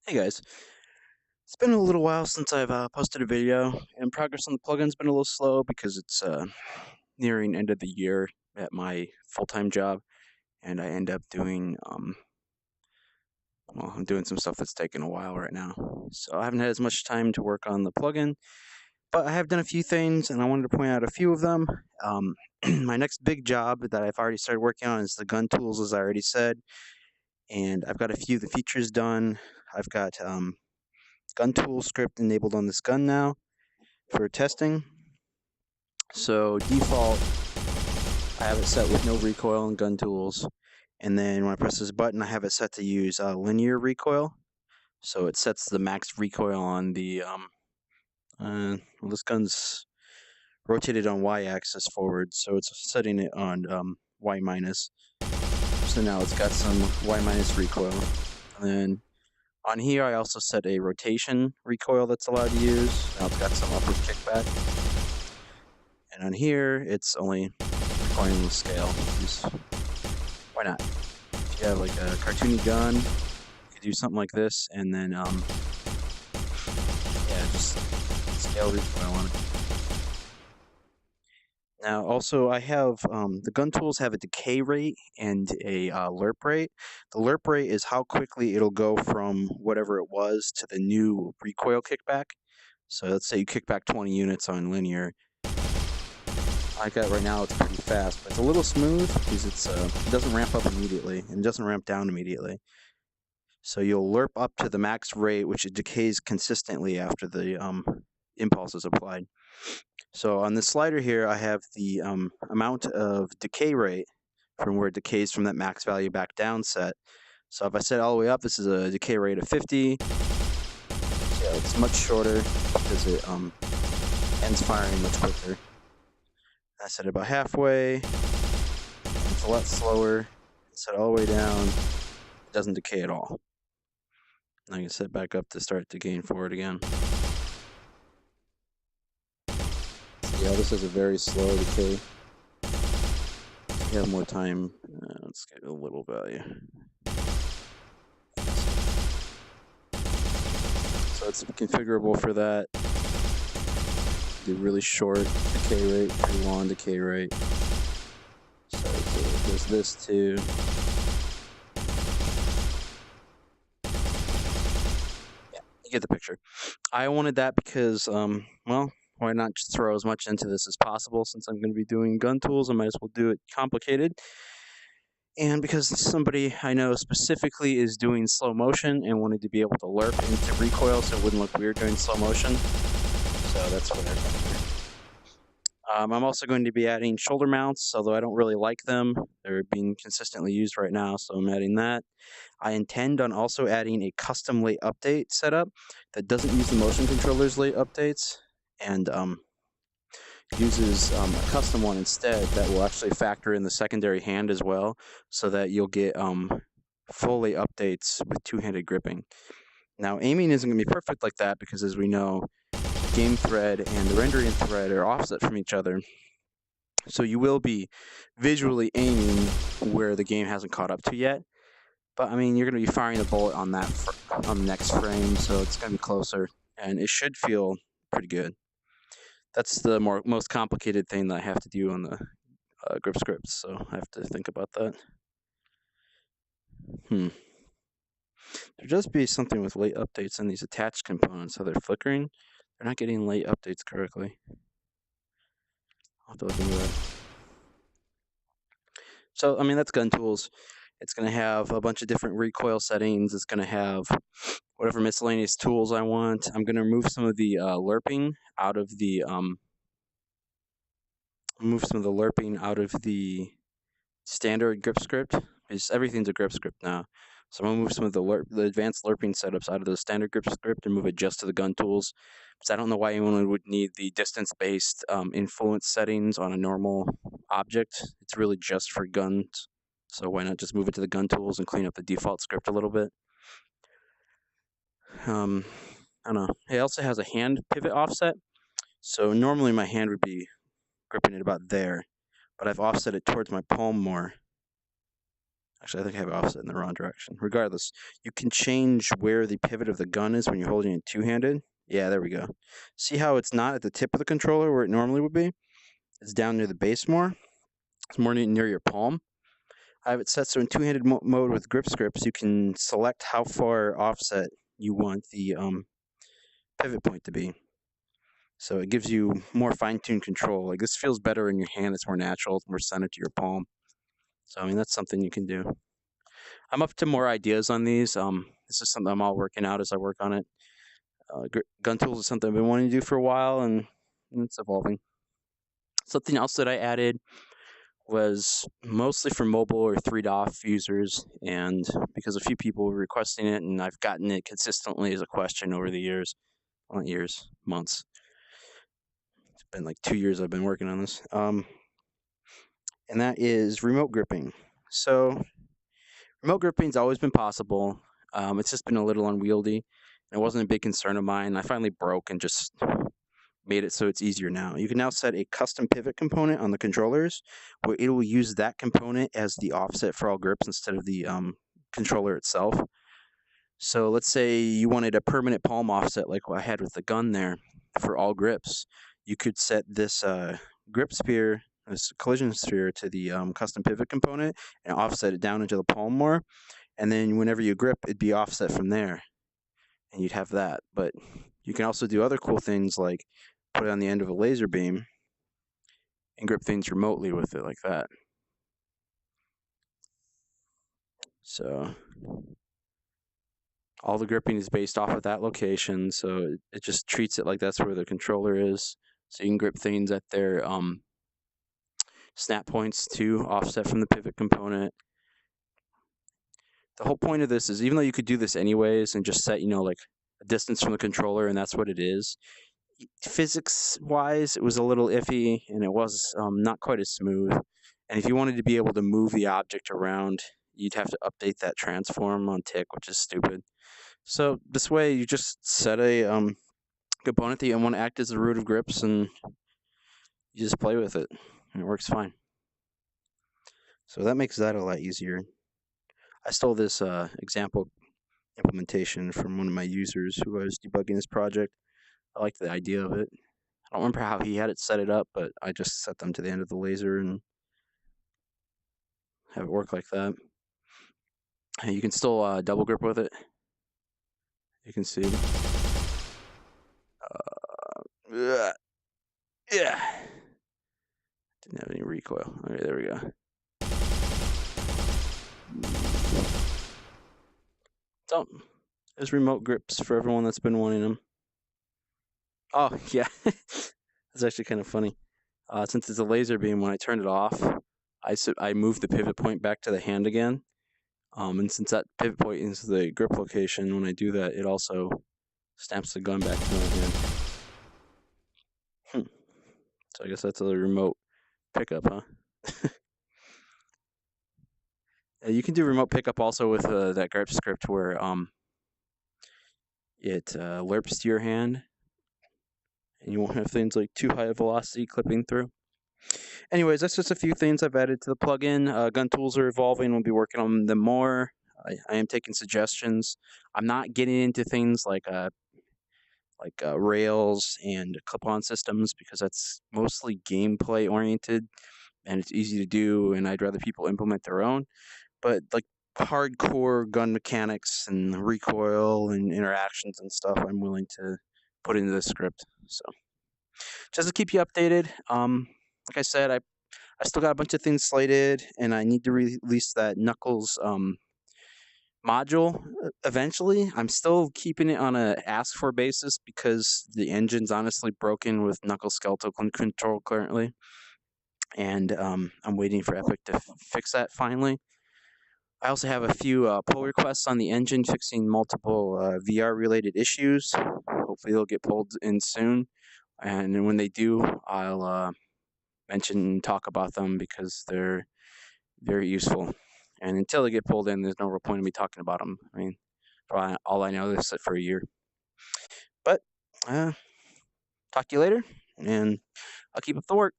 Hey guys, it's been a little while since I've posted a video, and progress on the plugin's been a little slow because it's nearing end of the year at my full-time job, and I end up doing well, I'm doing some stuff that's taking a while right now, so I haven't had as much time to work on the plugin, but I have done a few things, and I wanted to point out a few of them. My next big job that I've already started working on is the gun tools, as I already said, and I've got a few of the features done. I've got gun tool script enabled on this gun now for testing. So default, I have it set with no recoil and gun tools. And then when I press this button, I have it set to use linear recoil. So it sets the max recoil on the, well, this gun's rotated on y-axis forward, so it's setting it on y minus. So now it's got some y minus recoil. And then on here, I also set a rotation recoil that's allowed to use. Now it's got some upward kickback. And on here, it's only recording with scale. Just, why not? If you have like a cartoony gun, you could do something like this, and then yeah, just scale recoil on it. Now, also, I have the gun tools have a decay rate and a lerp rate. The lerp rate is how quickly it'll go from whatever it was to the new recoil kickback. So let's say you kick back 20 units on linear. Like that right now, it's pretty fast, but it's a little smooth because it doesn't ramp up immediately and it doesn't ramp down immediately. So you'll lerp up to the max rate, which it decays consistently after the impulse is applied. So on this slider here, I have the amount of decay rate from where it decays from that max value back down set. So if I set it all the way up, this is a decay rate of 50. So it's much shorter because it ends firing much quicker. I set it about halfway. It's a lot slower. Set it all the way down. It doesn't decay at all. I can set back up to start decaying forward again. Yeah, this is a very slow decay. If you have more time, let's get a little value. So it's configurable for that. Do really short decay rate, pretty long decay rate. So there's this too. Yeah, you get the picture. I wanted that because, well, why not just throw as much into this as possible? Since I'm going to be doing gun tools, I might as well do it complicated. And because somebody I know specifically is doing slow motion and wanted to be able to lerp into recoil so it wouldn't look weird doing slow motion. So that's what they're doing. I'm also going to be adding shoulder mounts, although I don't really like them. They're being consistently used right now, so I'm adding that. I intend on also adding a custom late update setup that doesn't use the motion controller's late updates and uses a custom one instead that will actually factor in the secondary hand as well, so that you'll get full late updates with two-handed gripping. Now, aiming isn't going to be perfect like that because, as we know, game thread and the rendering thread are offset from each other. So you will be visually aiming where the game hasn't caught up to yet. But I mean, you're going to be firing the bullet on that on the next frame, so it's going to be closer, and it should feel pretty good. That's the most complicated thing that I have to do on the grip scripts, so I have to think about that. There does be something with late updates in these attached components, so they're flickering. They're not getting late updates correctly. I'll have to look into that. So, I mean, that's gun tools. It's going to have a bunch of different recoil settings. It's going to have whatever miscellaneous tools I want. I'm going to remove some of the lerping out of the standard grip script. Because everything's a grip script now. So I'm going to move some of the advanced lerping setups out of the standard grip script and move it just to the gun tools. Because I don't know why anyone would need the distance-based influence settings on a normal object. It's really just for guns. So why not just move it to the gun tools and clean up the default script a little bit? I don't know. It also has a hand pivot offset. So normally my hand would be gripping it about there, but I've offset it towards my palm more. Actually, I think I have it offset in the wrong direction. Regardless, you can change where the pivot of the gun is when you're holding it two-handed. Yeah, there we go. See how it's not at the tip of the controller where it normally would be? It's down near the base more. It's more near your palm. I have it set so in two-handed mode with grip scripts, you can select how far offset you want the pivot point to be. So it gives you more fine-tuned control. Like this feels better in your hand. It's more natural. It's more centered to your palm. So I mean, that's something you can do. I'm up to more ideas on these. This is something I'm all working out as I work on it. Gun tools is something I've been wanting to do for a while, and it's evolving. Something else that I added was mostly for mobile or 3DOF users, and because a few people were requesting it, and I've gotten it consistently as a question over the years, well, not years, months. It's been like 2 years I've been working on this. And that is remote gripping. So remote gripping's always been possible. It's just been a little unwieldy. It wasn't a big concern of mine. I finally broke and just made it so it's easier now. You can now set a custom pivot component on the controllers where it will use that component as the offset for all grips instead of the controller itself. So let's say you wanted a permanent palm offset like what I had with the gun there for all grips. You could set this grip sphere, this collision sphere, to the custom pivot component and offset it down into the palm more. And then whenever you grip, it'd be offset from there. And you'd have that. But you can also do other cool things like put it on the end of a laser beam and grip things remotely with it like that. So all the gripping is based off of that location, so it just treats it like that's where the controller is. So you can grip things at their snap points too, offset from the pivot component. The whole point of this is, even though you could do this anyways and just set, like a distance from the controller and that's what it is, physics-wise, it was a little iffy and it was not quite as smooth. And if you wanted to be able to move the object around, you'd have to update that transform on tick, which is stupid. So this way, you just set a component that you want to act as the root of grips, and you just play with it, and it works fine. So that makes that a lot easier. I stole this example implementation from one of my users who I was debugging this project. I liked the idea of it. I don't remember how he had it set it up, but I just set them to the end of the laser and have it work like that. And you can still double grip with it. You can see. Yeah. Didn't have any recoil. Okay, there we go. So, there's remote grips for everyone that's been wanting them. Oh, yeah. That's actually kind of funny. Since it's a laser beam, when I turn it off, I move the pivot point back to the hand again. And since that pivot point is the grip location, when I do that, it also stamps the gun back to my hand. So I guess that's a remote pickup, huh? You can do remote pickup also with that grip script where it lerps to your hand, and you won't have things like too high velocity clipping through. Anyways, that's just a few things I've added to the plugin. Gun tools are evolving. We'll be working on them more. I am taking suggestions. I'm not getting into things like rails and clip-on systems because that's mostly gameplay oriented and it's easy to do, and I'd rather people implement their own. But like hardcore gun mechanics and recoil and interactions and stuff, I'm willing to put into the script. So just to keep you updated, like I said, I still got a bunch of things slated, and I need to release that Knuckles module eventually. I'm still keeping it on a ask for basis because the engine's honestly broken with Knuckles skeletal control currently, and I'm waiting for Epic to fix that finally. I also have a few pull requests on the engine fixing multiple VR related issues. Hopefully they'll get pulled in soon, and when they do, I'll mention and talk about them because they're very useful. And until they get pulled in, there's no real point in me talking about them. I mean, for all I know, this is for a year. But talk to you later, and I'll keep up the work.